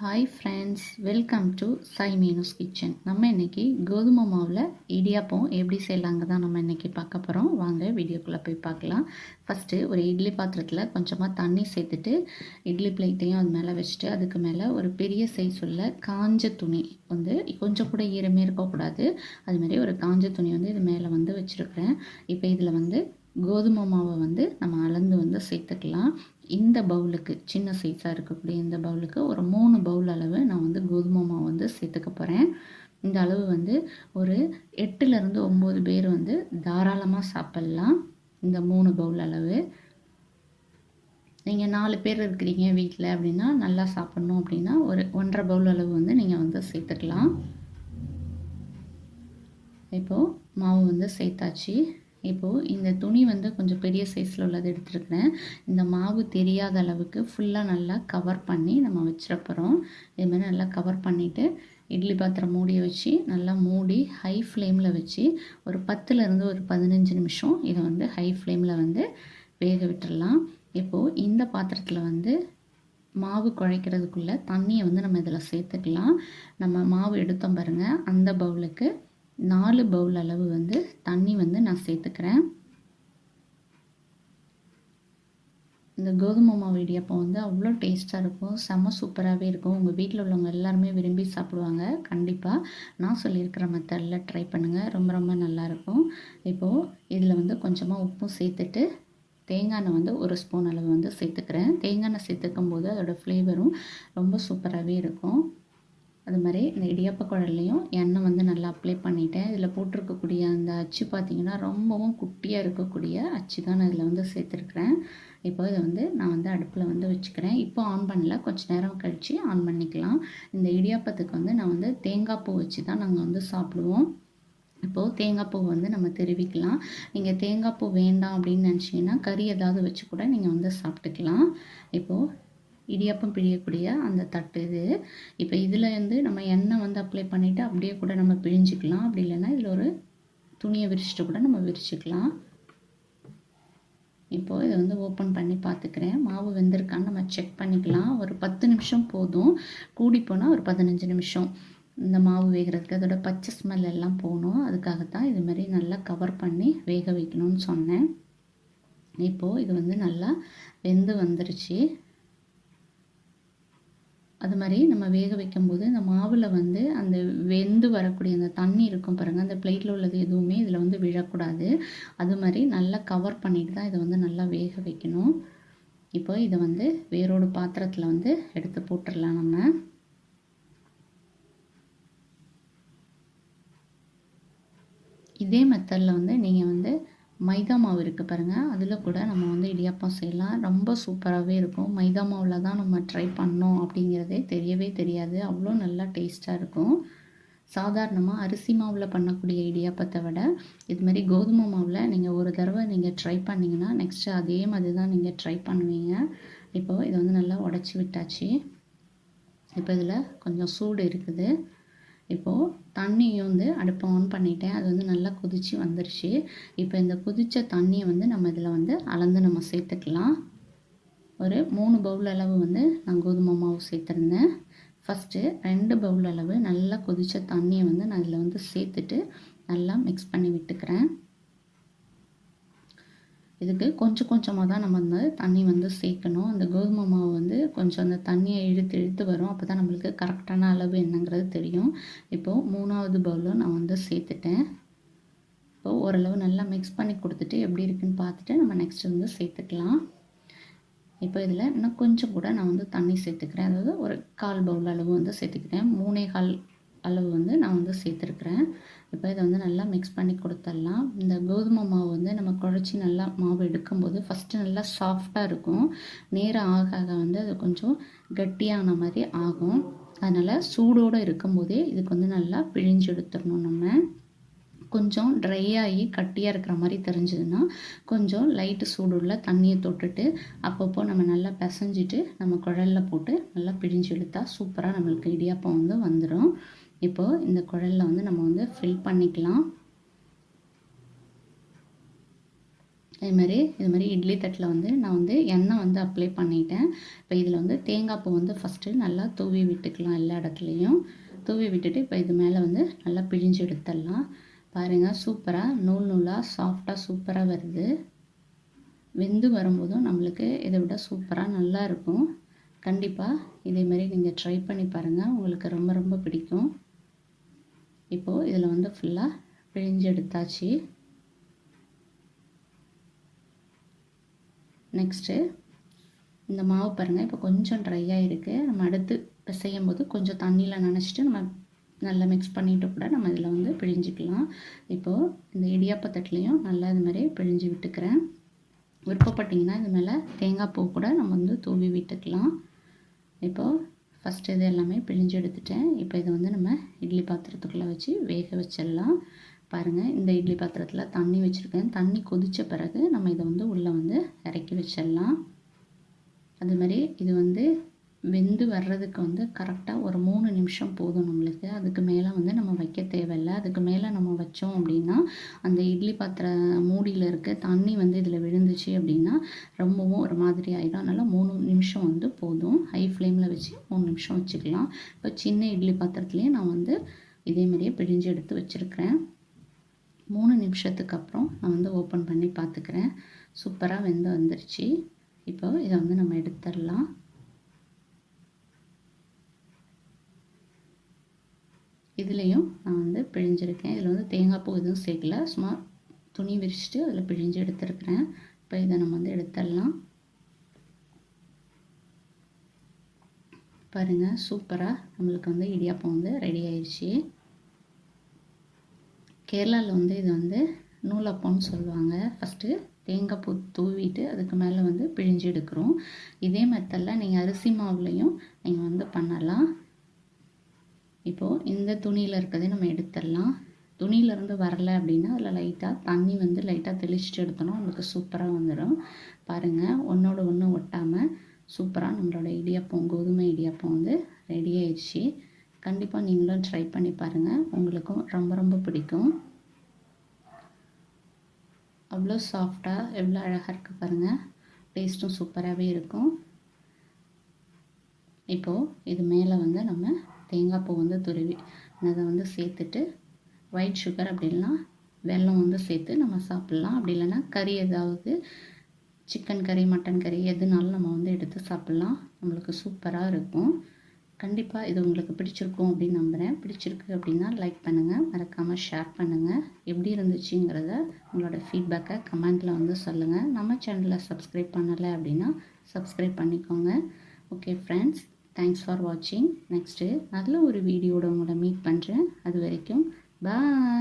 Hi friends, welcome to Sai Meenu's kitchen. நம்ம இன்றைக்கி கோதுமை மாவில் இடியாப்பம் எப்படி செய்யலாங்க தான் நம்ம இன்றைக்கி பார்க்க போகிறோம். வாங்க வீடியோக்குள்ளே போய் பார்க்கலாம். ஃபஸ்ட்டு ஒரு இட்லி பாத்திரத்தில் கொஞ்சமாக தண்ணி சேர்த்துட்டு இட்லி பிளேட்டையும் அது மேலே வச்சுட்டு அதுக்கு மேலே ஒரு பெரிய சைஸ் உள்ள காஞ்ச துணி வந்து கொஞ்சம் கூட ஈரமே இருக்கக்கூடாது, அதுமாதிரி ஒரு காஞ்ச துணி வந்து இது மேலே வந்து வச்சுருக்கிறேன். இப்போ இதில் வந்து கோதுமை மாவை வந்து நம்ம அளந்து வந்து சேர்த்துக்கலாம். இந்த பவுலுக்கு சின்ன சைஸாக இருக்கக்கூடிய இந்த பவுலுக்கு ஒரு 3 பவுல் அளவு நான் வந்து கோதுமை மாவு வந்து சேர்த்துக்க போகிறேன். இந்த அளவு வந்து ஒரு 8லேருந்து 9 பேர் வந்து தாராளமாக சாப்பிட்லாம். இந்த 3 பவுல் அளவு. நீங்கள் 4 பேர் இருக்கிறீங்க வீட்டில் அப்படின்னா, நல்லா சாப்பிட்ணும் அப்படின்னா ஒரு 1.5 பவுல் அளவு வந்து நீங்கள் வந்து சேர்த்துக்கலாம். இப்போது மாவு வந்து சேர்த்தாச்சு. இப்போது இந்த துணி வந்து கொஞ்சம் பெரிய சைஸில் உள்ளது எடுத்துருக்கிறேன். இந்த மாவு தெரியாத அளவுக்கு ஃபுல்லாக நல்லா கவர் பண்ணி நம்ம வச்சிட போகிறோம். இதுமாதிரி நல்லா கவர் பண்ணிவிட்டு இட்லி பாத்திரம் மூடியை வச்சு நல்லா மூடி ஹை ஃப்ளேமில் வச்சு ஒரு 10லேருந்து ஒரு 15 நிமிஷம் இதை வந்து ஹை ஃப்ளேமில் வந்து வேக விட்டுடலாம். இப்போது இந்த பாத்திரத்தில் வந்து மாவு குழைக்கிறதுக்குள்ளே தண்ணியை வந்து நம்ம இதில் சேர்த்துக்கலாம். நம்ம மாவு எடுத்தோம் பாருங்கள், அந்த பவுலுக்கு 4 பவுல் அளவு வந்து தண்ணி வந்து நான் சேர்த்துக்கிறேன். இந்த கோதுமை மாவு இடியாப்பம் வந்து அவ்வளோ டேஸ்ட்டாக இருக்கும், செம்ம சூப்பராகவே இருக்கும். உங்கள் வீட்டில் உள்ளவங்க எல்லாருமே விரும்பி சாப்பிடுவாங்க. கண்டிப்பாக நான் சொல்லியிருக்கிற மெத்தடில் ட்ரை பண்ணுங்கள், ரொம்ப ரொம்ப நல்லாயிருக்கும். இப்போது இதில் வந்து கொஞ்சமாக உப்பும் சேர்த்துட்டு தேங்காய் எண்ணெய் வந்து 1 ஸ்பூன் அளவு வந்து சேர்த்துக்கிறேன். தேங்காய் எண்ணெய் சேர்த்துக்கும் போது அதோடய ஃப்ளேவரும் ரொம்ப சூப்பராகவே இருக்கும். அது மாதிரி இந்த இடியாப்ப குழல்லையும் எண்ணெய் வந்து நல்லா அப்ளை பண்ணிட்டேன். இதில் போட்டிருக்கக்கூடிய அந்த அச்சு பார்த்திங்கன்னா ரொம்பவும் குட்டியாக இருக்கக்கூடிய அச்சு தான் நான் இதில் வந்து சேர்த்துருக்குறேன். இப்போ இதை வந்து நான் வந்து அடுப்பில் வந்து வச்சுக்கிறேன். இப்போ ஆன் பண்ணல, கொஞ்சம் நேரம் கழித்து ஆன் பண்ணிக்கலாம். இந்த இடியாப்பத்துக்கு வந்து நான் வந்து தேங்காய் பூ வச்சு தான் நாங்கள் வந்து சாப்பிடுவோம். இப்போது தேங்காய் பூ வந்து நம்ம தெரிவிக்கலாம். நீங்கள் தேங்காய் பூ வேண்டாம் அப்படின்னு நினச்சிங்கன்னா கறி ஏதாவது வச்சு கூட நீங்கள் வந்து சாப்பிட்டுக்கலாம். இப்போது இடியாப்பம் பிழியக்கூடிய அந்த தட்டு இது. இப்போ இதில் வந்து நம்ம எண்ணெய் வந்து அப்ளை பண்ணிவிட்டு அப்படியே கூட நம்ம பிழிஞ்சிக்கலாம். அப்படி இல்லைன்னா இதில் ஒரு துணியை விரிச்சிட்டு கூட நம்ம விரிச்சிக்கலாம். இப்போது இதை வந்து ஓப்பன் பண்ணி பார்த்துக்கிறேன். மாவு வெந்திருக்கான்னு நம்ம செக் பண்ணிக்கலாம். ஒரு 10 நிமிஷம் போதும், கூடி போனால் ஒரு 15 நிமிஷம் இந்த மாவு வேகிறதுக்கு. அதோட பச்சை ஸ்மெல் எல்லாம் போகணும். அதுக்காகத்தான் இது மாதிரி நல்லா கவர் பண்ணி வேக வைக்கணும்னு சொன்னேன். இப்போது இது வந்து நல்லா வெந்து வந்துருச்சு. அது மாதிரி நம்ம வேக வைக்கும்போது இந்த மாவில் வந்து அந்த வெந்து வரக்கூடிய அந்த தண்ணி இருக்கும் பாருங்கள், அந்த பிளேட்டில் உள்ளது எதுவுமே இதில் வந்து விழக்கூடாது. அது மாதிரி நல்லா கவர் பண்ணிட்டு தான் இதை வந்து நல்லா வேக வைக்கணும். இப்போ இதை வந்து வேறொரு பாத்திரத்தில் வந்து எடுத்து போட்டுடலாம். நம்ம இதே மெத்தடில் வந்து நீங்கள் வந்து மைதா மாவு இருக்குது பாருங்கள், அதில் கூட நம்ம வந்து இடியாப்பம் செய்யலாம். ரொம்ப சூப்பராகவே இருக்கும். மைதா மாவில் தான் நம்ம ட்ரை பண்ணோம் அப்படிங்கிறதே தெரியவே தெரியாது, அவ்வளோ நல்லா டேஸ்ட்டாக இருக்கும். சாதாரணமாக அரிசி மாவில் பண்ணக்கூடிய இடியாப்பத்தை விட இதுமாரி கோதுமை மாவில் நீங்கள் ஒரு தடவை நீங்கள் ட்ரை பண்ணிங்கன்னா நெக்ஸ்ட்டு அதே மாதிரி தான் நீங்கள் ட்ரை பண்ணுவீங்க. இப்போது இதை வந்து நல்லா உடச்சி விட்டாச்சு. இப்போ இதில் கொஞ்சம் சூடு இருக்குது. இப்போது தண்ணியும் வந்து அடுப்பை ஆன் பண்ணிட்டேன். அது வந்து நல்லா கொதித்து வந்துருச்சு. இப்போ இந்த கொதித்த தண்ணியை வந்து நம்ம இதில் வந்து அளந்து நம்ம சேர்த்துக்கலாம். ஒரு 3 பவுல் அளவு வந்து நான் கோதுமை மாவு சேர்த்துருந்தேன். ஃபஸ்ட்டு 2 பவுல் அளவு நல்லா கொதித்த தண்ணியை வந்து நான் இதில் வந்து சேர்த்துட்டு நல்லா மிக்ஸ் பண்ணி விட்டுக்கிறேன். இதுக்கு கொஞ்சம் கொஞ்சமாக தான் நம்ம வந்து தண்ணி வந்து சேர்க்கணும். அந்த கோதுமை மாவு வந்து கொஞ்சம் அந்த தண்ணியை இழுத்து வரும். அப்போ தான் நம்மளுக்கு கரெக்டான அளவு என்னங்கிறது தெரியும். இப்போது 3வது பவுலும் நான் வந்து சேர்த்துட்டேன். இப்போது ஓரளவு நல்லா மிக்ஸ் பண்ணி கொடுத்துட்டு எப்படி இருக்குன்னு பார்த்துட்டு நம்ம நெக்ஸ்ட் வந்து சேர்த்துக்கலாம். இப்போ இதில் இன்னும் கொஞ்சம் கூட நான் வந்து தண்ணி சேர்த்துக்கிறேன். அதாவது ஒரு 1/4 பவுல் அளவு வந்து சேர்த்துக்கிறேன். 3/4 அளவு வந்து நான் வந்து சேர்த்துருக்குறேன். இப்போ இதை வந்து நல்லா மிக்ஸ் பண்ணி கொடுத்துடலாம். இந்த கோதுமை மாவு வந்து நம்ம குழச்சி நல்லா மாவு எடுக்கும்போது ஃபஸ்ட்டு நல்லா சாஃப்டாக இருக்கும். நேரம் ஆக ஆக வந்து அது கொஞ்சம் கட்டியான மாதிரி ஆகும். அதனால் சூடோடு இருக்கும்போதே இதுக்கு வந்து நல்லா பிழிஞ்சு எடுத்துடணும். நம்ம கொஞ்சம் ட்ரை ஆகி கட்டியாக இருக்கிற மாதிரி தெரிஞ்சதுன்னா கொஞ்சம் லைட்டு சூடுள்ள தண்ணியை தொட்டுட்டு அப்பப்போ நம்ம நல்லா பிசைஞ்சிட்டு நம்ம குழலில் போட்டு நல்லா பிழிஞ்சு எடுத்தால் சூப்பராக நம்மளுக்கு இடியாப்பம் வந்து வந்துடும். இப்போது இந்த குழலில் வந்து நம்ம வந்து ஃபில் பண்ணிக்கலாம். இது மாதிரி இட்லி தட்டில் வந்து நான் வந்து எண்ணெய் வந்து அப்ளை பண்ணிட்டேன். இப்போ இதில் வந்து தேங்காய் பூ வந்து ஃபஸ்ட்டு நல்லா தூவி விட்டுக்கலாம் எல்லா இடத்துலையும். தூவி விட்டுட்டு இப்போ இது மேலே வந்து நல்லா பிழிஞ்சு எடுத்துடலாம். பாருங்கள், சூப்பராக நூல் நூலாக சாஃப்டாக சூப்பராக வருது. வெந்து வரும்போதும் நம்மளுக்கு இதை விட சூப்பராக நல்லா இருக்கும். கண்டிப்பாக இதேமாரி நீங்கள் ட்ரை பண்ணி பாருங்கள், உங்களுக்கு ரொம்ப ரொம்ப பிடிக்கும். இப்போது இதில் வந்து ஃபுல்லாக பிழிஞ்சு எடுத்தாச்சு. நெக்ஸ்ட்டு இந்த மாவு பாருங்கள், இப்போ கொஞ்சம் ட்ரையாக இருக்குது. நம்ம அடுத்து பிசையும் போது கொஞ்சம் தண்ணியில் நனைச்சிட்டு நம்ம நல்லா மிக்ஸ் பண்ணிவிட்டு கூட நம்ம இதில் வந்து பிழிஞ்சிக்கலாம். இப்போது இந்த இடியாப்பத்தட்டுலேயும் நல்லா இது மாதிரி பிழிஞ்சு விட்டுக்கிறேன். விருப்பப்பட்டிங்கன்னா இது மேலே தேங்காய் பூ கூட நம்ம வந்து தூவி விட்டுக்கலாம். இப்போது ஃபஸ்ட்டு இது எல்லாமே பிழிஞ்சு எடுத்துட்டேன். இப்போ இதை வந்து நம்ம இட்லி பாத்திரத்துக்குள்ளே வச்சு வேக வச்சிடலாம். பாருங்கள், இந்த இட்லி பாத்திரத்தில் தண்ணி வச்சுருக்கேன். தண்ணி கொதித்த பிறகு நம்ம இதை வந்து உள்ளே வந்து இறக்கி வச்சிடலாம். அது மாதிரி இது வந்து வெந்து வர்றதுக்கு வந்து கரெக்டாக ஒரு 3 நிமிஷம் போதும் நம்மளுக்கு. அதுக்கு மேலே வந்து நம்ம வைக்க தேவையில்லை. அதுக்கு மேலே நம்ம வச்சோம் அப்படின்னா அந்த இட்லி பாத்திர மூடியில் இருக்க தண்ணி வந்து இதில் விழுந்துச்சு அப்படின்னா ரொம்பவும் ஒரு மாதிரி ஆகிடும். அதனால் 3 நிமிஷம் வந்து போதும். ஹை ஃப்ளேமில் வச்சு 3 நிமிஷம் வச்சுக்கலாம். இப்போ சின்ன இட்லி பாத்திரத்துலேயே நான் வந்து இதேமாரியே பிழிஞ்சு எடுத்து வச்சுருக்கிறேன். 3 நிமிஷத்துக்கு அப்புறம் நான் வந்து ஓப்பன் பண்ணி பார்த்துக்கிறேன். சூப்பராக வெந்து வந்துருச்சு. இப்போ இதை வந்து நம்ம எடுத்துடலாம். இதுலேயும் நான் வந்து பிழிஞ்சிருக்கேன். இதில் வந்து தேங்காய் பூ எதுவும் சேர்க்கல, சும்மா துணி விரிச்சிட்டு அதில் பிழிஞ்சு எடுத்துருக்கிறேன். இப்போ இதை நம்ம வந்து எடுத்துடலாம். பாருங்கள், சூப்பராக நம்மளுக்கு வந்து இடியாப்பம் வந்து ரெடி ஆயிடுச்சு. கேரளாவில் வந்து இது வந்து நூலப்பம்னு சொல்லுவாங்க. ஃபஸ்ட்டு தேங்காய் பூ தூவிட்டு அதுக்கு மேலே வந்து பிழிஞ்சு எடுக்கிறோம். இதே மெத்தடில் நீங்கள் அரிசி மாவுலையும் நீங்கள் வந்து பண்ணலாம். இப்போது இந்த துணியில் இருக்கிறதே நம்ம எடுத்துடலாம். துணியிலேருந்து வரலை அப்படின்னா அதில் லைட்டாக தண்ணி வந்து லைட்டாக தெளிச்சிட்டு எடுத்தோன்னா நம்மளுக்கு சூப்பராக வந்துடும். பாருங்கள், ஒன்றோட ஒன்று ஒட்டாமல் சூப்பராக நம்மளோட இடியாப்பம், கோதுமை இடியாப்பம் வந்து ரெடி ஆயிடுச்சு. கண்டிப்பாக நீங்களும் ட்ரை பண்ணி பாருங்கள், உங்களுக்கும் ரொம்ப ரொம்ப பிடிக்கும். அவ்வளோ சாஃப்டாக எவ்வளோ அழகாக இருக்குது பாருங்கள். டேஸ்ட்டும் சூப்பராகவே இருக்கும். இப்போது இது மேலே வந்து நம்ம தேங்காய் பூ வந்து துருவி அதை வந்து சேர்த்துட்டு ஒயிட் சுகர் அப்படி இல்லைனா வெல்லம் வந்து சேர்த்து நம்ம சாப்பிட்லாம். அப்படி இல்லைன்னா கறி ஏதாவது சிக்கன் கறி, மட்டன் கறி எதுனாலும் நம்ம வந்து எடுத்து சாப்பிட்லாம். நம்மளுக்கு சூப்பராக இருக்கும். கண்டிப்பாக இது உங்களுக்கு பிடிச்சிருக்கும் அப்படின்னு நம்புகிறேன். பிடிச்சிருக்கு அப்படின்னா லைக் பண்ணுங்கள், மறக்காமல் ஷேர் பண்ணுங்கள். எப்படி இருந்துச்சுங்கிறத உங்களோட ஃபீட்பேக்கை கமெண்ட்டில் வந்து சொல்லுங்கள். நம்ம சேனலை சப்ஸ்கிரைப் பண்ணலை அப்படின்னா சப்ஸ்கிரைப் பண்ணிக்கோங்க. ஓகே ஃப்ரெண்ட்ஸ், தேங்க்ஸ் ஃபார் வாட்சிங். நெக்ஸ்ட்டு நல்ல ஒரு வீடியோட உங்களை மீட் பண்ணுறேன். அது வரைக்கும் பாய்.